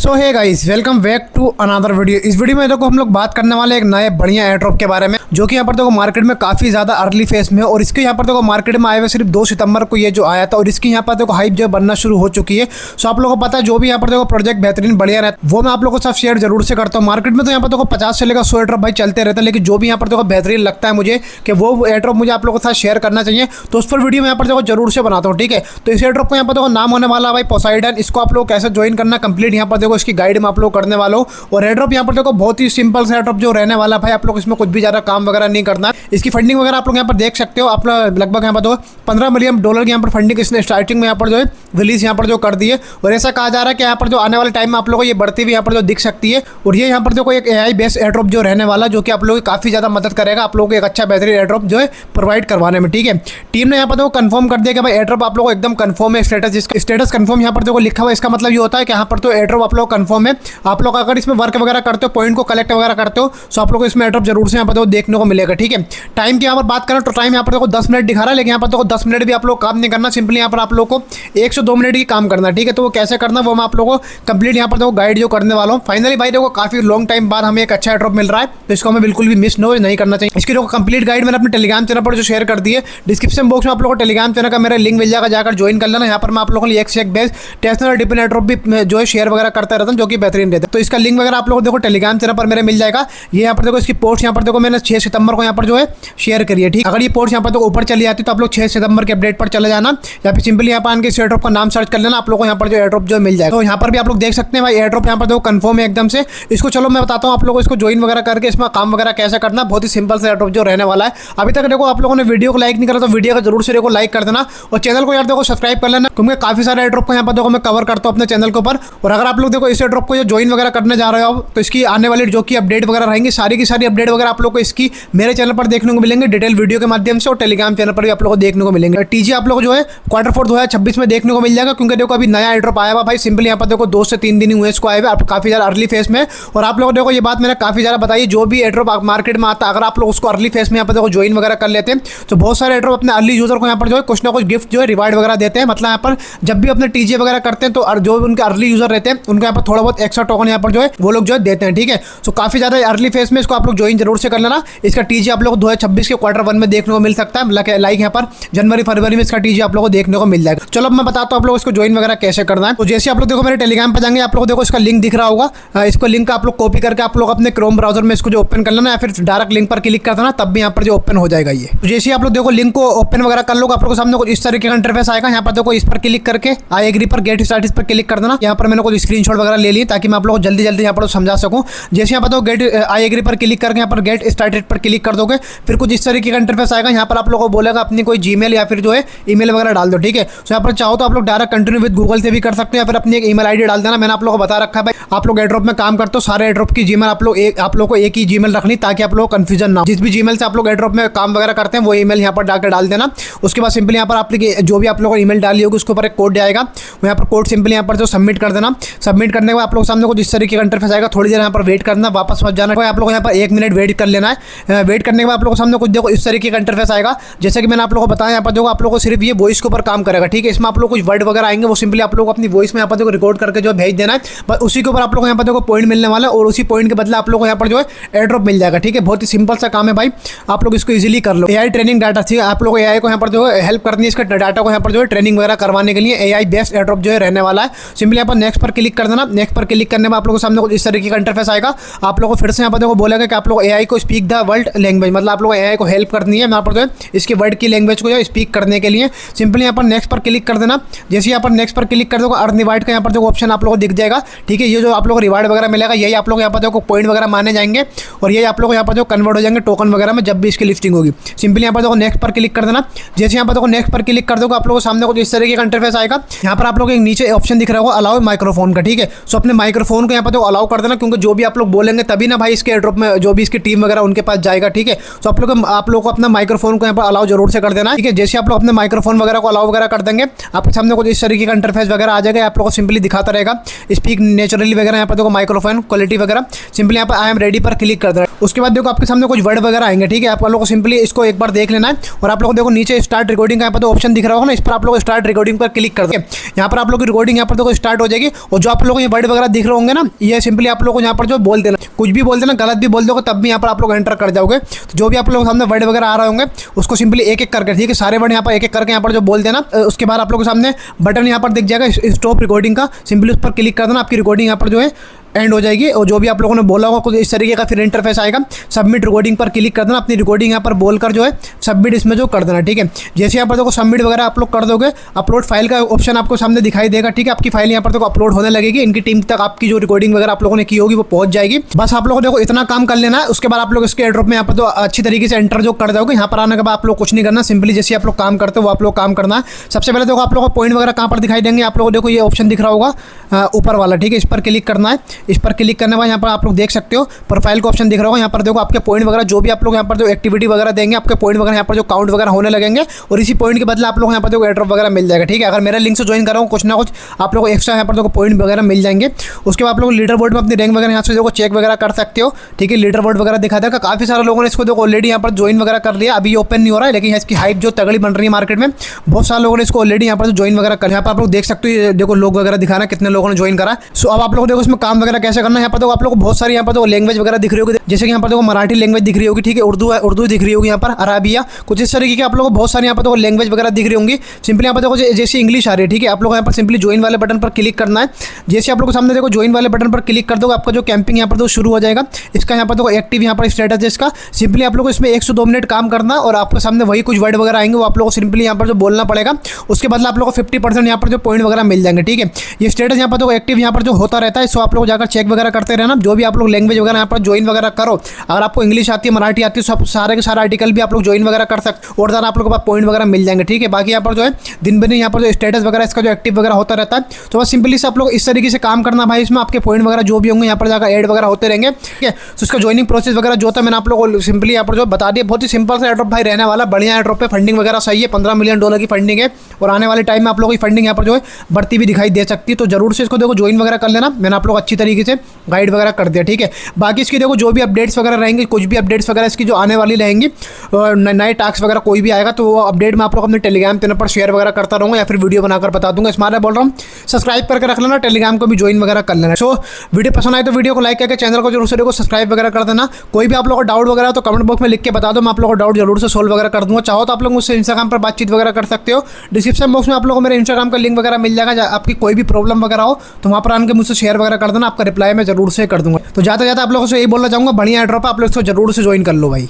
So hey guys, welcome back to another video. इस video में देखो हम लोग बात करने वाले एक नए बढ़िया एयर ड्रॉप के बारे में, जो कि यहाँ पर देखो मार्केट में काफी ज्यादा अर्ली फेस में, और इसके यहाँ पर देखो मार्केट में आए हुए सिर्फ 2 सितंबर को ये जो आया था, और इसकी यहाँ पर देखो हाइप जो बनना शुरू हो चुकी है। सो आप लोगों को पता है जो भी यहाँ पर देखो प्रोजेक्ट बेहतरीन बढ़िया रहता है वो मैं आप लोगों के साथ शेयर जरूर से करता हूँ। मार्केट में तो यहाँ पर देखो 50 से लेकर 100 एयर ड्रॉप भाई चलते रहते हैं, लेकिन जो भी यहाँ पर देखो बेहतरीन लगता है मुझे कि वो एयर ड्रॉप मुझे आप लोगों के साथ शेयर करना चाहिए, तो उस पर वीडियो मैं यहाँ पर देखो जरूर से बनाता हूँ। ठीक है, तो इस एयर ड्रॉप को यहाँ पर देखो नाम होने वाला है भाई पोसाइडन। इसको आप लोग कैसे ज्वाइन करना कंप्लीट यहाँ पर देखो इसकी गाइड में आप लोग करने वाला हो। और एयर ड्रॉप यहाँ पर देखो बहुत ही सिंपल सा एयर ड्रॉप जो रहने वाला भाई, आप लोग इसमें कुछ भी ज्यादा काम वगैरह नहीं करना है। इसकी फंडिंग वगैरह आप लोग यहाँ पर देख सकते हो। आप लगभग यहाँ पर दो $15 मिलियन की यहाँ पर फंडिंग इसने स्टार्टिंग में यहाँ पर जो है रिलीज यहाँ पर जो कर दी है। और ऐसा कहा जा रहा है कि यहाँ पर जो आने वाले टाइम में आप लोगों को ये बढ़ती भी यहाँ पर जो दिख सकती है। और ये यहाँ पर देखो एक AI बेस्ड एयर ड्रॉप जो रहने वाला, जो कि आप लोगों की काफी ज्यादा मदद करेगा आप लोगों को एक अच्छा बेहतरीन एयर ड्रॉप जो है प्रोवाइड करवाने में। ठीक है, टीम ने यहाँ पर देखो कंफर्म कर दिया कि भाई एयर ड्रॉप आप लोगों को एकदम कंफर्म है। स्टेटस कंफर्म यहाँ पर देखो लिखा हुआ है। इसका मतलब ये होता है कि यहाँ पर तो एयर ड्रॉप आप लोग कंफर्म है। आप लोग अगर इसमें वर्क वगैरह करते हो, पॉइंट को कलेक्ट वगैरह करते हो, तो आप लोग को इसमें एयर ड्रॉप जरूर से यहाँ पर देखो देखने को मिलेगा। ठीक है, टाइम की यहाँ पर बात करें तो टाइम यहाँ पर देखो 10 मिनट दिखा रहा है, लेकिन यहाँ पर देखो 10 मिनट भी आप लोग काम नहीं करना। सिंपली यहाँ पर आप लोग को 1 से 2 मिनट ही काम करना है। ठीक है, तो वो कैसे करना वो मैं आप लोगों को कंप्लीट यहाँ पर देखो गाइड जो करने वाला हूँ। फाइनली भाई देखो काफी लॉन्ग टाइम बाद हमें एक अच्छा एयर ड्रॉप मिल रहा है, तो इसको हमें बिल्कुल भी मिस नहीं करना चाहिए। इसकी देखो कंप्लीट गाइड मैंने अपने टेलीग्राम चैनल पर जो शेयर कर दी है। डिस्क्रिप्शन बॉक्स में आप लोगों को टेलीग्राम चैनल का मेरा लिंक मिल जाएगा, जाकर ज्वाइन कर लेना। यहाँ पर मैं आप लोगों को एक से एक बेस्ट टेस्टिंग और डिपेंड एयर ड्रॉप भी जो है शेयर वगैरह करता रहता हूँ, जो कि बेहतरीन रहता है। तो इसका लिंक वगैरह आप लोगों को देखो टेलीग्राम चैनल पर मेरे मिल जाएगा। ये यहाँ पर देखो इसकी पोस्ट यहाँ पर देखो मैंने 6 सितंबर को यहाँ पर जो है शेयर करी है। ठीक, अगर ये पोस्ट यहाँ पर देखो ऊपर चली जाती तो आप लोग 6 सितंबर के अपडेट पर चले जाना, या फिर सिंपली यहाँ पर आने एयर ड्रॉप का नाम सर्च कर लेना, आप लोगों को यहाँ पर जो एयर ड्रॉप जो मिल जाएगा। तो यहाँ पर भी आप लोग देख सकते हैं भाई एयर ड्रॉप यहाँ पर देखो कंफर्म है एकदम से। इसको चलो मैं बताता हूँ आप लोगों को इसको ज्वाइन वगैरह करके इसमें काम वगैरह कैसे करना। बहुत ही सिंपल से एयर ड्रॉप जो रहने वाला है। अभी तक देखो आप लोगों ने वीडियो को लाइक नहीं करा तो वीडियो को जरूर से देखो लाइक कर देना, और चैनल को यार देखो सब्सक्राइब कर लेना, क्योंकि काफी सारे एयर ड्रॉप को यहाँ पर देखो मैं कवर करता हूँ अपने चैनल के ऊपर। और अगर आप लोग देखो इस एयर ड्रॉप को ज्वाइन वगैरह करने जा रहे हो तो इसकी आने वाली जो की अपडेट वगैरह रहेंगी, सारी की सारी अपडेट वगैरह आप लोग को इसकी मेरे चैनल पर देखने को मिलेंगे डिटेल वीडियो के माध्यम से, और टेलीग्राम चैनल पर भी आप लोग को देखने को मिलेंगे। टीजी आप लोग जो है Q4 2026 में देखने को मिल जाएगा, क्योंकि देखो अभी नया एयर ड्रॉप आया हुआ भाई। सिंपली यहाँ पर देखो 2 से 3 दिन ही हुए इसको आए हुए, काफी ज्यादा अर्ली फेस में। और आप लोग देखो ये बात मैंने काफी ज्यादा बताई, जो भी एयर ड्रॉप मार्केट में आता है अगर आप लोग उसको अर्ली फेस में यहाँ पर देखो ज्वाइन वगैरह कर लेते हैं, तो बहुत सारे एयर ड्रॉप अपने अर्ली यूजर को यहाँ पर जो है कुछ ना कुछ गिफ्ट जो है रिवार्ड वगैरह देते हैं। मतलब यहाँ पर जब भी अपने टीजे वगैरह करते हैं तो जो उनके अर्ली यूजर रहते हैं उनको यहाँ पर थोड़ा बहुत एक्स्ट्रा टोकन यहाँ पर जो है वो लोग जो है देते हैं। ठीक है, तो काफी ज्यादा अर्ली फेस में इसको आप लोग ज्वाइन जरूर से कर लेना। इसका टीजे आप लोग 2026 के Q1 में देखने को मिल सकता है, लाइक यहाँ पर जनवरी फरवरी में इसका टीजे आप लोग को देखने को मिल जाएगा। चलो अब मैं बताता हूँ आप लोग इसको ज्वाइन वगैरह कैसे करना है। तो जैसे आप लोग देखो मेरे टेलीग्राम पर जाएंगे, आप लोग देखो इसका लिंक दिख रहा होगा। इसको लिंक आप लोग कॉपी करके आप लोग अपने क्रोम ब्राउजर में इसको जो ओपन कर लेना, या फिर डायरेक्ट लिंक पर क्लिक कर देना, तब भी यहाँ पर जो ओपन हो जाएगा ये। तो जैसे आप लोग देखो लिंक को ओपन वगैरह कर लो, आप लोग सामने कुछ इस तरीके का इंटरफेस आएगा। यहाँ पर देखो इस पर क्लिक करके आई एग्री पर गेट स्टार्ट पर क्लिक कर देना। यहाँ पर मैंने कुछ स्क्रीनशॉट वगैरह ले लिए ताकि मैं आप लोग को जल्दी यहाँ पर समझा सकूँ। जैसे यहाँ पर गेट आई एग्री पर क्लिक करके यहाँ पर गेट स्टार्टेड पर क्लिक कर दोगे, फिर कुछ इस तरीके का इंटरफेस आएगा। यहाँ पर आप लोगों को बोलेगा अपनी कोई जीमेल या फिर जो है ईमेल वगैरह डाल दो। ठीक है, तो यहाँ पर चाहो तो आप लोग डायरेक्ट कंटिन्यू विद गूगल से भी कर सकते हो, या फिर अपनी एक ईमेल आईडी डाल देना। मैंने आप लोगों को बता रखा है भाई, आप लोग एयर ड्रॉप में काम करते हो, सारे एयर ड्रॉप की जीमेल आप लोग को एक ही जीमेल रखनी, ताकि आप लोग कंफ्यूजन ना हो। जिस भी जीमेल से आप लोग एयर ड्रॉप में काम वगैरह करते हैं वो ईमेल यहाँ पर डालकर डाल देना। उसके बाद सिंपली यहाँ पर आप जो भी आप लोगों को ईमेल डाली होगी उसके ऊपर एक कोड आएगा, वो यहाँ पर कोड सिंपली यहाँ पर जो सबमिट कर देना। सबमिट करने के बाद आप लोग सामने कुछ इस तरीके का इंटरफेस आएगा। थोड़ी देर यहाँ पर वेट करना, वापस मत जाना। आप लोग यहाँ पर 1 मिनट वेट कर लेना है। वेट करने के बाद आप लोगों के सामने कुछ देखो इस तरीके का इंटरफेस आएगा। जैसे कि मैंने आप लोगों को बताया, यहाँ पर देखो आप लोगों को सिर्फ ये वॉइस के ऊपर काम करेगा। ठीक है, इसमें आप लोग कुछ वर्ड वगैरह आएंगे, वो सिंपली आप लोग अपनी वॉइस में यहाँ पर देखो रिकॉर्ड करके जो भेज देना है, बस उसी के ऊपर आप लोग यहाँ पर देखो पॉइंट मिलने वाला है, और उसी पॉइंट के बदले आप लोग को यहाँ पर जो है एयर ड्रॉप मिल जाएगा। ठीक है, बहुत ही सिंपल सा काम है भाई, आप लोग इसको इजीली कर लो। AI ट्रेनिंग डाटा चाहिए आप लोग, AI को यहाँ पर जो है हेल्प करनी है, इसका डाटा को यहाँ पर जो है ट्रेनिंग वगैरह करवाने के लिए AI बेस्ड एयर ड्रॉप जो है रहने वाला है। सिंपली यहाँ पर नेक्स्ट पर क्लिक कर देना। नेक्स्ट पर क्लिक करने में आप लोगों के सामने कुछ इस तरीके का इंटरफेस आएगा। आप लोगों को फिर से यहाँ पर देखो बोलेगा कि आप लोग AI को स्पीक द वर्ल्ड लैंग्वेज, मतलब आप लोग AI को हेल्प करनी है यहाँ पर जो है इसके वर्ड की लैंग्वेज को जो स्पीक करने के लिए। सिंपली यहाँ पर नेक्स्ट पर क्लिक कर देना। जैसे यहाँ पर नेक्स्ट पर क्लिक कर दोगे, अर्न रिवार्ड का यहाँ पर जो ऑप्शन आप लोगों को दिख जाएगा। ठीक है, ये जो आप लोग को रिवार्ड वगैरह मिलेगा, यही आप लोग यहाँ पर देखो पॉइंट वगैरह माने जाएंगे, और ये आप लोग यहाँ पर जो कन्वर्ट हो जाएंगे टोकन वगैरह में जब भी इसकी लिफ्टिंग होगी। सिंपली यहाँ पर देखो नेक्स्ट पर क्लिक कर देना। जैसे यहाँ पर देखो नेक्स्ट पर क्लिक कर दोगे, आप लोगों के सामने कुछ इस तरीके का इंटरफेस आएगा। यहाँ पर आप लोग एक नीचे ऑप्शन दिख रहा होगा अलाउ माइक्रोफोन का। ठीक है, सो अपने माइक्रोफोन को यहाँ पर देखो अलाउ कर देना, क्योंकि जो भी आप लोग बोलेंगे तभी ना भाई इसके एयर ड्रॉप में जो भी इसकी टीम वगैरह उनके पास जाएगा। ठीक है, तो आप लोग को अपना माइक्रोफोन को यहाँ पर अलाउ जरूर से कर देना। ठीक है, जैसे आप लोग अपने माइक्रोफोन वगैरह को अलाउ वगैरह कर देंगे, आपके सामने कुछ इस तरीके का इंटरफेस वगैरह आ जाएगा। आप लोग को सिंपली दिखाता रहेगा स्पीक नेचुरली वगैरह, यहाँ पर देखो माइक्रोफोन क्वालिटी वगैरह। सिंपली यहाँ पर आई एम रेडी पर क्लिक कर देना। उसके बाद देखो आपके सामने कुछ वर्ड वगैरह आएंगे, ठीक है। आप लोगों को सिंपली इसको एक बार देख लेना है और आप लोगों को देखो नीचे स्टार्ट रिकॉर्डिंग का यहाँ पर तो ऑप्शन दिख रहा होगा ना, इस पर आप लोग स्टार्ट रिकॉर्डिंग पर क्लिक कर दो। यहाँ पर आप लोग की रिकॉर्डिंग यहाँ पर देखो स्टार्ट हो जाएगी और जो आप लोगों को ये वर्ड वगैरह दिख रहे होंगे ना, ये सिंपली आप लोगों को यहाँ पर जो बोल देना, कुछ भी बोल देना, गलत भी बोल दोगे तब भी यहाँ पर आप लोग एंटर कर जाओगे। तो जो भी आप लोगों के सामने वर्ड वगैरह आ रहे होंगे उसको सिंपली एक एक करके, ठीक है, सारे वर्ड यहाँ पर एक एक करके यहाँ पर जो बोल देना। उसके बाद आप लोगों के सामने बटन यहाँ पर दिख जाएगा स्टॉप रिकॉर्डिंग का, सिंपली उस पर क्लिक कर देना। आपकी रिकॉर्डिंग यहाँ पर जो है एंड हो जाएगी और जो भी आप लोगों ने बोला होगा कुछ इस तरीके का फिर इंटरफेस आएगा। सबमिट रिकॉर्डिंग पर क्लिक कर देना, अपनी रिकॉर्डिंग यहाँ पर बोलकर जो है सबमिट इसमें जो कर देना, ठीक है। जैसे यहाँ पर देखो सबमिट वगैरह आप लोग कर दोगे, अपलोड फाइल का ऑप्शन आपको सामने दिखाई देगा, ठीक है। आपकी फाइल यहाँ पर देखो अपलोड होने लगेगी, इनकी टीम तक आपकी जो रिकॉर्डिंग वगैरह आप लोगों ने की होगी वो पहुंच जाएगी। बस आप लोगों को देखो इतना काम कर लेना है। उसके बाद आप लोग इसके एयरड्रॉप में यहाँ पर तो अच्छी तरीके से एंटर जो कर जाओगे। यहाँ पर आने के बाद आप लोग कुछ नहीं करना, सिंपली जैसे आप लोग काम करते हो वो आप लोग काम करना है। सबसे पहले देखो आप लोगों को पॉइंट वगैरह कहाँ पर दिखाई देंगे, आप लोगों को देखो ये ऑप्शन दिख रहा होगा ऊपर वाला, ठीक है। इस पर क्लिक करना है। इस पर क्लिक करने यहाँ पर आप लोग देख सकते हो प्रोफाइल का ऑप्शन दिख रहा होगा। यहाँ पर देखो आपके पॉइंट वगैरह जो भी आप लोग यहाँ पर जो एक्टिविटी वगैरह देंगे, आपके पॉइंट वगैरह यहाँ पर जो काउंट वगैरह होने लगेंगे और इसी पॉइंट के बदले आप लोग यहाँ पर जो एयरड्रॉप वगैरह मिल जाएगा, ठीक है। अगर मेरे लिंक से ज्वाइन कर रहा हूँ कुछ ना कुछ आप लोग एक्स्ट्रा यहाँ पर देखो पॉइंट वगैरह मिल जाएंगे। उसके बाद आप लोग लीडर बोर्ड में अपनी रैंक वगैरह यहाँ से देखो चेक वगैरह कर सकते हो, ठीक है। लीडर बोर्ड वगैरह दिखा देगा। काफी सारे लोगों ने इसको देखो ऑलरेडी यहाँ पर ज्वाइन वगैरह कर लिया, अभी ओपन नहीं हो रहा है, लेकिन इसकी हाइप जो तगड़ी बन रही है मार्केट में, बहुत सारे लोगों ने इसको ऑलरेडी यहाँ पर ज्वाइन वगैरह कर। यहाँ पर आप लोग देख सकते हो देखो लोग वगैरह दिखाना कितने लोगों ने ज्वाइन करा। सो अब आप लोग देखो इसमें काम वगैरह कैसे करना है। यहाँ पर देखो आप लोग बहुत सारी यहाँ पर लैंग्वेज वगैरह दिख रही होगी, जैसे कि यहाँ पर देखो मराठी लैंग्वेज दिख रही होगी, ठीक है। उर्दू दिख रही होगी, यहाँ पर अराबिया, कुछ इस तरीके की आप लोगों को बहुत सारी यहाँ पर देखो लैंग्वेज वगैरह दिख रही होंगी। सिंपली यहाँ पर देखो जैसे इंग्लिश आ रही है, ठीक है। आप लोग यहाँ पर सिंपली ज्वाइन वाले बटन पर क्लिक करना है। जैसे आप लोग के सामने देखो ज्वाइन वाले बटन पर क्लिक कर दोगे, आपका जो कैंपिंग यहाँ पर तो शुरू हो जाएगा। इसका यहाँ पर देखो एक्टिव यहाँ पर स्टेटस है इसका। सिंपली आप लोग इसमें 1 से 2 मिनट काम करना और आपके सामने वही कुछ वर्ड वगैरह आएंगे, वो आप लोग को सिंपली यहाँ पर जो बोलना पड़ेगा। उसके बाद आप लोग को 50% यहाँ पर जो पॉइंट वगैरह मिल जाएंगे, ठीक है। ये स्टेटस यहाँ पर तो एक्टिव यहाँ पर जो होता रहता है, सो आप लोग जाकर चेक वगैरह करते रहना। जो भी आप लोग लैंग्वेज वगैरह यहाँ पर ज्वाइन वगैरह करो, अगर आपको इंग्लिश आती है, मराठी आती है, सब सारे के सारे आर्टिकल भी आप लोग ज्वाइन वगैरह कर सकते हो और ज़्यादा आप लोग के पास पॉइंट वगैरह मिल जाएंगे, ठीक है। बाकी यहाँ पर जो है दिन ब दिन यहाँ पर जो स्टेटस वगैरह इसका जो एक्टिव वगैरह होता रहता है। तो बस सिंपली से आप लोग इस तरीके से काम करना भाई। इसमें आपके पॉइंट वगैरह जो भी होंगे यहाँ पर जाकर ऐड वगैरह होते रहेंगे, ठीक है। तो उसका ज्वाइनिंग प्रोसेस वगैरह जो था मैंने आप लोगों को सिंपली यहाँ पर जो बता दिया। बहुत ही सिंपल सा एयरड्रॉप भाई रहने वाला, बढ़िया एयरड्रॉप पे फंडिंग वगैरह सही है, $15 मिलियन की फंडिंग है और आने वाले टाइम में आप लोगों की फंडिंग यहाँ पर जो है बढ़ती भी दिखाई दे सकती है। तो जरूर से इसको देखो ज्वाइन वगैरह कर लेना, मैंने आप लोग अच्छी तरीके से गाइड वगैरह कर दिया, ठीक है। बाकी इसकी देखो जो भी अपडेट्स वगैरह रहेंगे, कुछ भी अपडेट्स वगैरह इसकी जो आने वाली रहेंगी, नए टास्क वगैरह कोई भी आएगा तो वो अपडेट मैं आप लोग अपने टेलीग्राम चैनल पर शेयर वगैरह करता रहूँगा या फिर वीडियो बनाकर बता दूंगा। इसमें बोल रहा हूँ सब्सक्राइब करके रख लेना, टेलीग्राम को भी ज्वाइन वगैरह कर लेना। सो वीडियो पसंद आए तो वीडियो को लाइक करके चैनल को जरूर से देखो सब्सक्राइब वगैरह कर देना। कोई भी आप लोगों को डाउट वगैरह तो कमेंट बॉक्स में लिख के बता दो, मैं आप लोगों को डाउट जरूर से सोल्व वगैरह कर दूंगा। चाहो तो आप लोग मुझसे इंस्टाग्राम पर बातचीत वगैरह कर सकते हो। डिस्क्रिप्शन बॉक्स में आप लोगों को मेरे इंस्टाग्राम का लिंक वगैरह मिल जाएगा। आपकी कोई भी प्रॉब्लम वगैरह हो तो वहाँ पर आकर मुझसे शेयर वगैरह कर देना, आपका रिप्लाई मैं जरूर से कर दूंगा। तो ज़्यादा आप लोगों से यही बोलना चाहूँगा, बढ़िया एयरड्रॉप आप लोग इसको जरूर से ज्वाइन कर लो भाई।